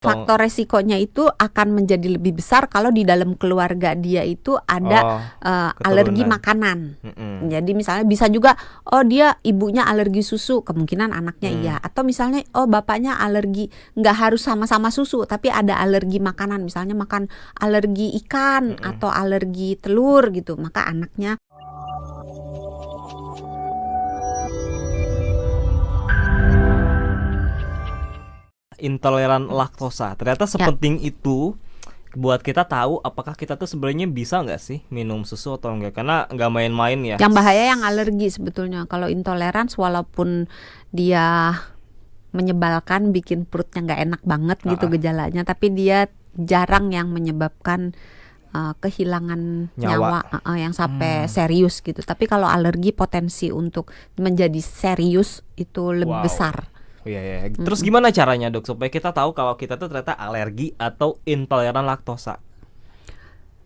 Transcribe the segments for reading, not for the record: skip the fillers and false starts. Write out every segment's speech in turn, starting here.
Faktor resikonya itu akan menjadi lebih besar kalau di dalam keluarga dia itu ada alergi keturunan. makanan. Jadi misalnya bisa juga dia ibunya alergi susu, kemungkinan anaknya iya. Atau misalnya bapaknya alergi, nggak harus sama-sama susu, tapi ada alergi makanan, misalnya makan alergi ikan atau alergi telur gitu, maka anaknya. Intoleran laktosa. Ternyata sepenting itu buat kita tahu apakah kita tuh sebenarnya bisa nggak sih minum susu atau enggak, karena nggak main-main ya. Yang bahaya yang alergi sebetulnya. Kalau intoleransi walaupun dia menyebalkan, bikin perutnya nggak enak banget gitu gejalanya, tapi dia jarang yang menyebabkan kehilangan nyawa yang sampai serius gitu. Tapi kalau alergi potensi untuk menjadi serius itu lebih besar. Iya. Terus gimana caranya, Dok, supaya kita tahu kalau kita tuh ternyata alergi atau intoleran laktosa?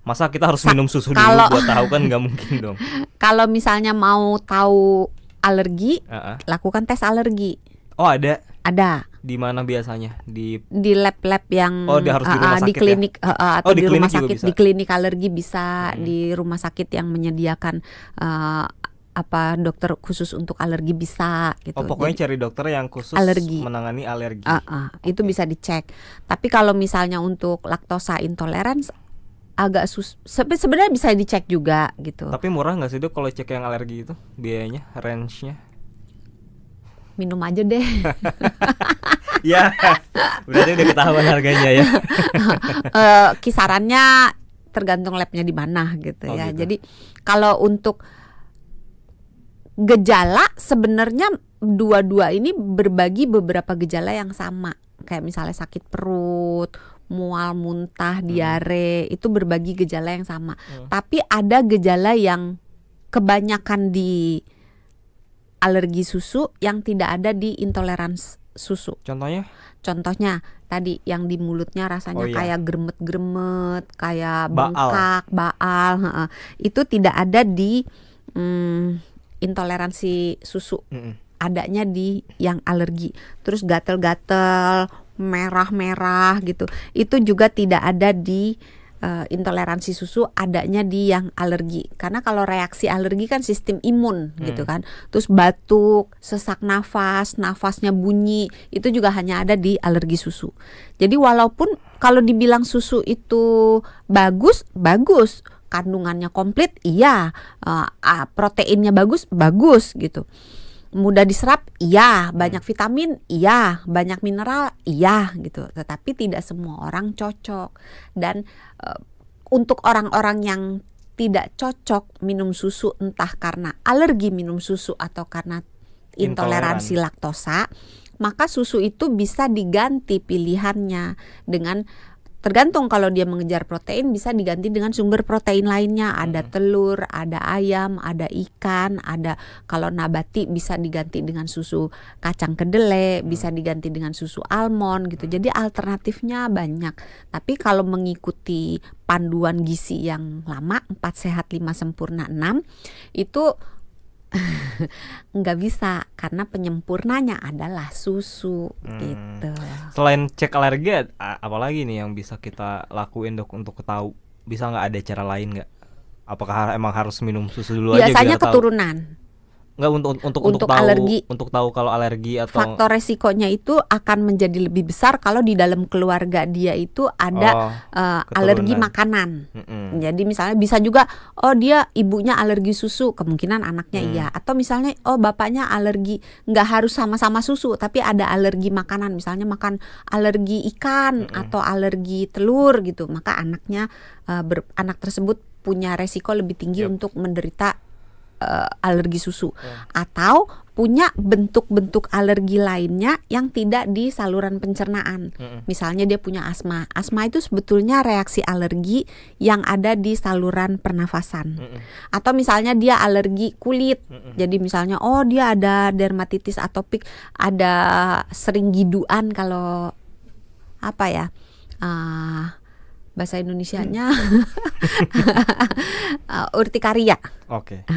Masa kita harus minum susu dulu buat tahu, kan nggak mungkin dong. Kalau misalnya mau tahu alergi, lakukan tes alergi. Oh, ada? Ada. Di mana biasanya? Di lab-lab yang harus di rumah sakit, di klinik ya? atau di rumah sakit, bisa? di klinik alergi bisa, di rumah sakit yang menyediakan dokter khusus untuk alergi bisa gitu. Pokoknya cari dokter yang khusus menangani alergi. Itu bisa dicek. Tapi kalau misalnya untuk laktosa intolerans agak sebenarnya bisa dicek juga gitu. Tapi murah nggak sih, Dok, kalau cek yang alergi itu biayanya, range-nya? Minum aja deh. Ya, berarti udah ketahuan harganya ya. Kisarannya tergantung labnya di mana gitu ya. Gitu. Jadi kalau untuk gejala sebenarnya dua-dua ini berbagi beberapa gejala yang sama. Kayak misalnya sakit perut, mual, muntah, diare, itu berbagi gejala yang sama. Tapi ada gejala yang kebanyakan di alergi susu yang tidak ada di intoleransi susu. Contohnya tadi yang di mulutnya rasanya kayak gremet-gremet, kayak bengkak, baal. Itu tidak ada di intoleransi susu. Adanya di yang alergi. Terus gatel-gatel, merah-merah gitu. Itu juga tidak ada di intoleransi susu, adanya di yang alergi. Karena kalau reaksi alergi kan sistem imun gitu kan. Terus batuk, sesak nafas, nafasnya bunyi, itu juga hanya ada di alergi susu. Jadi walaupun kalau dibilang susu itu bagus, kandungannya komplit, iya, proteinnya bagus gitu. Mudah diserap, iya, banyak vitamin, iya, banyak mineral, iya gitu. Tetapi tidak semua orang cocok. Dan untuk orang-orang yang tidak cocok minum susu, entah karena alergi minum susu atau karena intoleransi laktosa, maka susu itu bisa diganti pilihannya dengan, tergantung kalau dia mengejar protein, bisa diganti dengan sumber protein lainnya. Ada telur, ada ayam, ada ikan, ada kalau nabati bisa diganti dengan susu kacang kedelai, bisa diganti dengan susu almond gitu. Jadi alternatifnya banyak. Tapi kalau mengikuti panduan gizi yang lama, 4 sehat 5 sempurna 6, itu nggak bisa karena penyempurnanya adalah susu gitu. Selain cek alergi, apalagi nih yang bisa kita lakuin, Dok, untuk tahu? Bisa nggak ada cara lain nggak? Apakah emang harus minum susu dulu aja? Biasanya keturunan. Nggak, untuk tahu alergi. Untuk tahu kalau alergi atau faktor resikonya itu akan menjadi lebih besar kalau di dalam keluarga dia itu ada alergi makanan. Jadi misalnya bisa juga dia ibunya alergi susu, kemungkinan anaknya iya. Atau misalnya bapaknya alergi, nggak harus sama-sama susu, tapi ada alergi makanan, misalnya makan alergi ikan atau alergi telur gitu, maka anak tersebut punya resiko lebih tinggi untuk menderita alergi susu. Atau punya bentuk-bentuk alergi lainnya yang tidak di saluran pencernaan. Misalnya dia punya asma. Asma itu sebetulnya reaksi alergi yang ada di saluran pernafasan. Atau misalnya dia alergi kulit. Jadi misalnya dia ada dermatitis atopik, ada sering giduan, kalau apa ya? Bahasa Indonesianya urtikaria. Oke.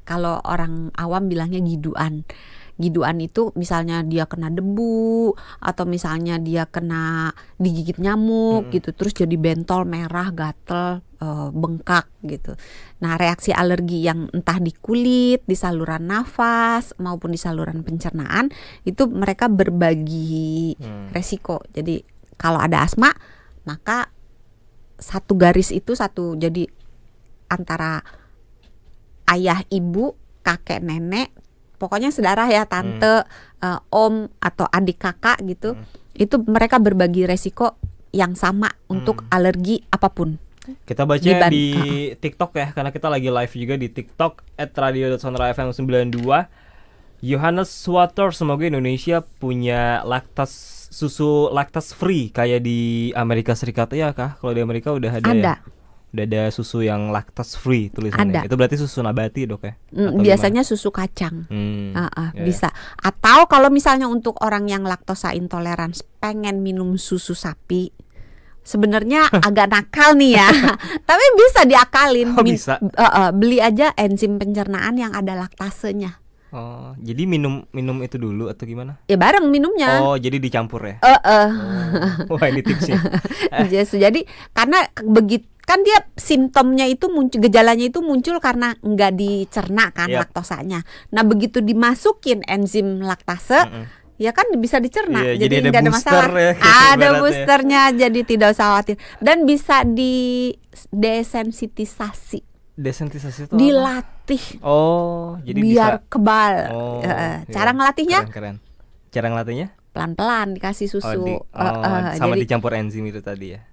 Kalau orang awam bilangnya giduan giduan itu misalnya dia kena debu atau misalnya dia kena digigit nyamuk gitu, terus jadi bentol, merah, gatel, bengkak gitu. Nah, reaksi alergi yang entah di kulit, di saluran nafas maupun di saluran pencernaan itu mereka berbagi resiko. Jadi kalau ada asma maka satu garis itu satu, jadi antara ayah, ibu, kakek, nenek, pokoknya saudara ya, tante, om atau adik kakak gitu, itu mereka berbagi resiko yang sama untuk alergi apapun. Kita baca di TikTok ya, karena kita lagi live juga di TikTok @radio.sonrafm92. Yohanes Water, semoga Indonesia punya susu laktas free kayak di Amerika Serikat ya kah? Kalau di Amerika udah ada. Ya? Udah ada susu yang laktas free tulisannya. Itu berarti susu nabati, Dok ya? Biasanya gimana? Susu kacang. Bisa. Atau kalau misalnya untuk orang yang laktosa intoleran pengen minum susu sapi, sebenarnya agak nakal nih ya. Tapi bisa diakalin. Bisa. Beli aja enzim pencernaan yang ada laktasenya. Oh, jadi minum itu dulu atau gimana? Ya bareng minumnya. Oh, jadi dicampur ya? Wah, ini tipsnya. Jadi karena begitu kan dia simptomnya itu muncul, gejalanya itu muncul karena nggak dicerna kan laktosanya. Nah, begitu dimasukin enzim laktase, ya kan bisa dicerna, jadi nggak ada masalah. Ya, ada boosternya, jadi tidak usah khawatir. Dan bisa di desensitisasi. Desensitisasi itu dilatih. Jadi biar bisa kebal. Cara ngelatihnya? Keren. Cara ngelatihnya? Pelan-pelan dikasih susu. Sama jadi, dicampur enzim itu tadi ya.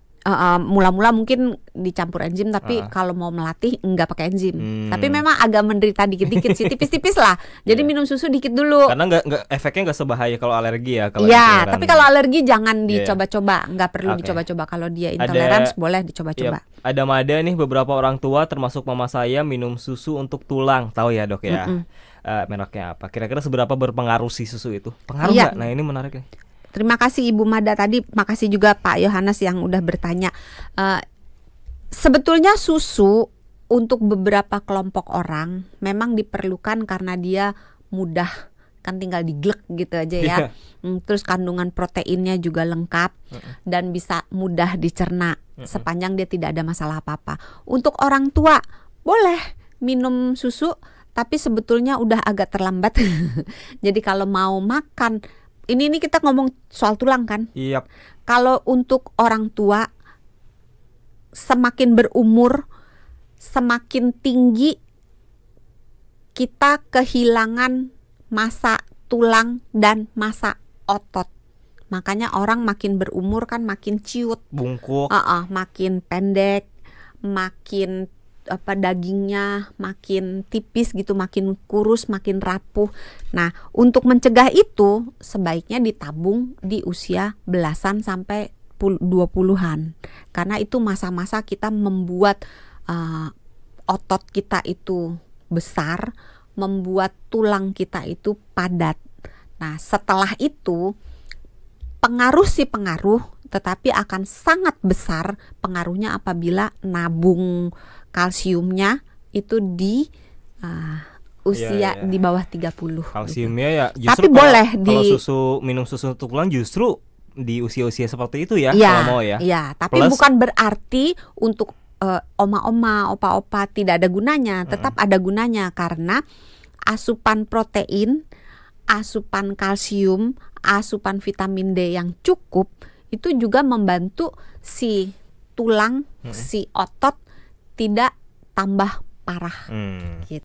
Mula-mula mungkin dicampur enzim, tapi kalau mau melatih nggak pakai enzim. Tapi memang agak menderita dikit-dikit sih, tipis-tipis lah. Jadi minum susu dikit dulu. Karena efeknya nggak sebahaya kalau alergi ya. Iya, tapi kalau alergi jangan dicoba-coba, nggak perlu dicoba-coba. Kalau dia intoleransi boleh dicoba-coba. Ada Mada nih, beberapa orang tua termasuk mama saya minum susu untuk tulang, tahu ya Dok ya. Mereknya apa? Kira-kira seberapa berpengaruh sih susu itu? Pengaruh nggak? Nah, ini menarik nih. Terima kasih Ibu Mada tadi, makasih juga Pak Yohanes yang udah bertanya. Sebetulnya susu untuk beberapa kelompok orang memang diperlukan karena dia mudah, kan tinggal diglek gitu aja ya. Terus kandungan proteinnya juga lengkap dan bisa mudah dicerna sepanjang dia tidak ada masalah apa-apa. Untuk orang tua boleh minum susu, tapi sebetulnya udah agak terlambat. Jadi kalau mau makan, ini kita ngomong soal tulang kan? Iya. Kalau untuk orang tua, semakin berumur, semakin tinggi kita kehilangan massa tulang dan massa otot. Makanya orang makin berumur kan makin ciut, bungkuk, makin pendek, makin dagingnya makin tipis gitu, makin kurus, makin rapuh. Nah, untuk mencegah itu sebaiknya ditabung di usia belasan sampai 20-an. Karena itu masa-masa kita membuat otot kita itu besar, membuat tulang kita itu padat. Nah, setelah itu pengaruh, tetapi akan sangat besar pengaruhnya apabila nabung kalsiumnya itu di usia di bawah 30. Kalsiumnya ya justru tapi boleh kalau minum susu untuk tulang justru di usia-usia seperti itu ya, kalau mau ya. Iya, tapi bukan berarti untuk oma-oma, opa-opa tidak ada gunanya, tetap ada gunanya karena asupan protein, asupan kalsium, asupan vitamin D yang cukup itu juga membantu si tulang, si otot tidak tambah parah gitu.